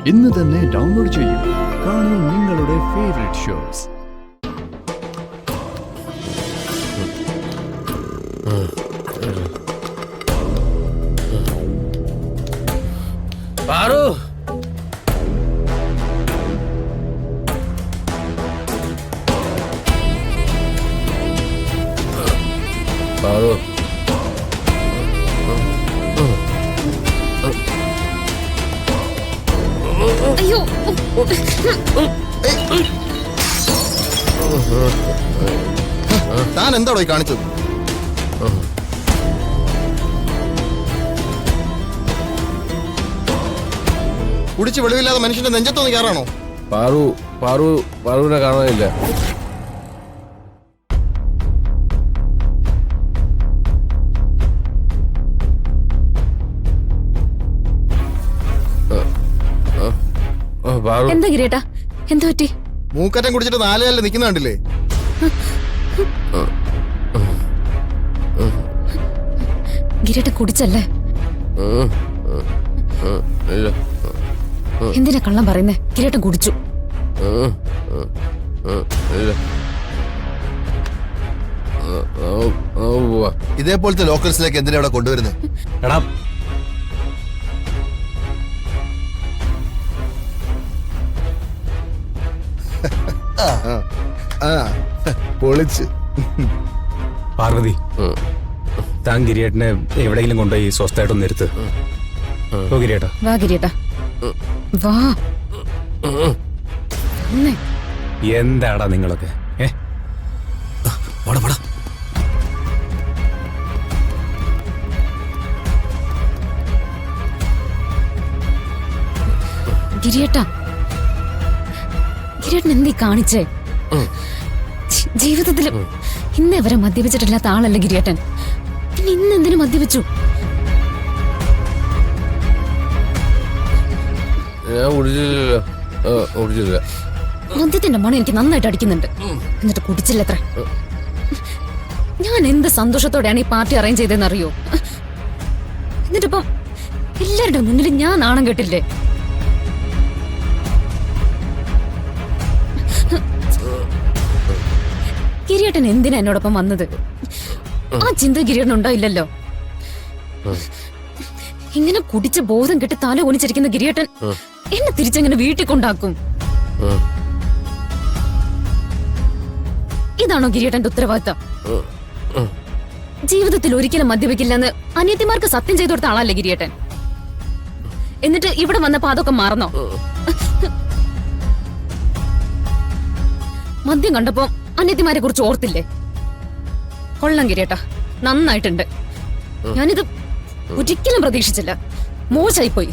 ഇന്ന് തന്നെ ഡൗൺലോഡ് ചെയ്യൂ. കാണൂ നിങ്ങളുടെ ഫേവറേറ്റ് ഷോസ്. പാറു, പാറു, അയ്യോ, താൻ എന്താണോ കാണിച്ചത്? കുടിച്ച് വെളിവില്ലാതെ മനുഷ്യന്റെ നെഞ്ചത്തൊന്ന് കയറാണോ? പാറുവിനെ കാണാനില്ല. എന്താ ഗിരിയേട്ടാ, എന്താ പറ്റി? മൂക്കറ്റം കുടിച്ചിട്ട് 4 കാലിൽ നിൽക്കുന്ന കണ്ടില്ലേ? ഗിരിയേട്ട കുടിച്ചല്ലേ? എന്തിനാ കള്ളം പറയുന്നേ? ഗിരിയേട്ടൻ കുടിച്ചു. ഇതേപോലത്തെ ലോക്കൽസിലേക്ക് എന്തിനാ ഇവിടെ കൊണ്ടുവരുന്നത്? എടാ, പൊളിച്ച്. പാർവതി, താൻ ഗിരിയേട്ടനെ എവിടെയെങ്കിലും കൊണ്ടുപോയി സ്വസ്ഥമായിട്ടൊന്ന് നിർത്ത്. ഓ ഗിരിയേട്ടാ, വാ ഗിരിയേട്ടാ, വാ. എന്താടാ നിങ്ങളൊക്കെ? ഗിരിയേട്ടാ, ഗിരിയേട്ടൻ എന്തീ കാണിച്ചേ? ജീവിതത്തിൽ ഇന്നേ വരെ മദ്യപിച്ചിട്ടില്ലാത്ത ആളല്ല ഗിരിയേട്ടൻ. പിന്നെ ഇന്ന് എന്തിനു മദ്യപിച്ചു? മദ്യത്തിന്റെ മണം എനിക്ക് നന്നായിട്ട് അടിക്കുന്നുണ്ട്. എന്നിട്ട് കുടിച്ചില്ലത്ര. ഞാൻ എന്ത് സന്തോഷത്തോടെയാണ് ഈ പാർട്ടി അറേഞ്ച് ചെയ്തതെന്ന് അറിയോ? എന്നിട്ടിപ്പം എല്ലാവരുടെ മുന്നിൽ ഞാൻ നാണം കേട്ടില്ലേ? ഗിരിയേട്ടൻ എന്തിനാ എന്നോടൊപ്പം വന്നത്? ആ ചിന്ത ഗിരിയേട്ടൻ ഉണ്ടായില്ലല്ലോ. ഇങ്ങനെ കുടിച്ച് ബോധം കെട്ടി തല കുനിച്ചിരിക്കുന്ന ഗിരിയേട്ടൻ എന്നെ തിരിച്ചെങ്ങനെ വീട്ടിൽ കൊണ്ടാക്കും? ഇതാണോ ഗിരിയേട്ടന്റെ ഉത്തരവാദിത്തം? ജീവിതത്തിൽ ഒരിക്കലും മദ്യപിക്കില്ലെന്ന് അനിയത്തിമാർക്ക് സത്യം ചെയ്തു കൊടുത്ത ആളല്ലേ ഗിരിയേട്ടൻ? എന്നിട്ട് ഇവിടെ വന്നപ്പോ അതൊക്കെ മാറുന്നോ? മദ്യം കണ്ടപ്പോ അനിയത്തിമാരെ കുറിച്ച് ഓർത്തില്ലേ? കൊള്ളാം ഗിരിയേട്ടാ, നന്നായിട്ടുണ്ട്. ഞാനിത് ഒരിക്കലും പ്രതീക്ഷിച്ചില്ല. മോശമായിപ്പോയി.